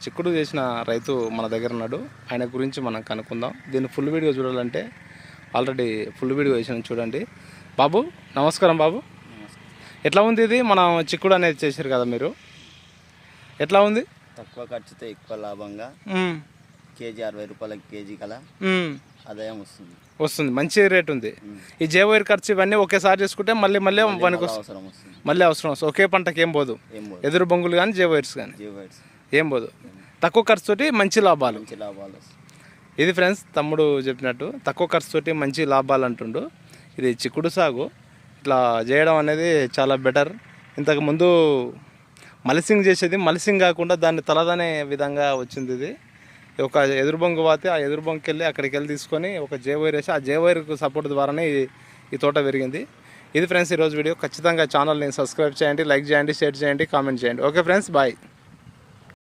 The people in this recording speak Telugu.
చిక్కుడు చేసిన రైతు మన దగ్గర ఉన్నాడు. ఆయన గురించి మనం కనుక్కుందాం. దీన్ని ఫుల్ వీడియో చూడాలంటే ఆల్రెడీ ఫుల్ వీడియో వేసాను, చూడండి. బాబు నమస్కారం. బాబు ఎట్లా ఉంది ఇది? మనం చిక్కుడు అనేది చేశారు కదా మీరు, ఎట్లా ఉంది? తక్కువ ఖర్చుతో ఎక్కువ లాభంగా కేజీ 60 రూపాయలకి కేజీ కల ఆదాయం వస్తుంది. మంచి రేట్ ఉంది. ఈ జైవ ఖర్చు ఇవన్నీ ఒకేసారి చేసుకుంటే మళ్ళీ పనికి మళ్ళీ అవసరం వస్తుంది. ఒకే పంటకి ఏం పోదు, ఎదురు బొంగులు కానీ జైవ వైర్స్ కానీ ఏం పోదు. తక్కువ ఖర్చుతోటి మంచి లాభాలు. ఇది ఫ్రెండ్స్ తమ్ముడు చెప్పినట్టు తక్కువ ఖర్చుతోటి మంచి లాభాలు అంటుండు. ఇది చిక్కుడు సాగు ఇట్లా చేయడం అనేది చాలా బెటర్. ఇంతకుముందు మలిసింగ్ చేసేది, మలిసింగ్ కాకుండా దాన్ని తలదనే విధంగా వచ్చింది. ఇది ఒక ఎదురు బొంగు పోతే ఆ ఎదురు బొంగుకి వెళ్ళి అక్కడికి వెళ్ళి తీసుకొని ఒక జేవైర్ వేసి ఆ జేవైర్కు సపోర్ట్ ద్వారానే ఈ తోట పెరిగింది. ఇది ఫ్రెండ్స్ ఈరోజు వీడియో. ఖచ్చితంగా ఛానల్ని సబ్స్క్రైబ్ చేయండి, లైక్ చేయండి, షేర్ చేయండి, కామెంట్ చేయండి. Okay friends, bye.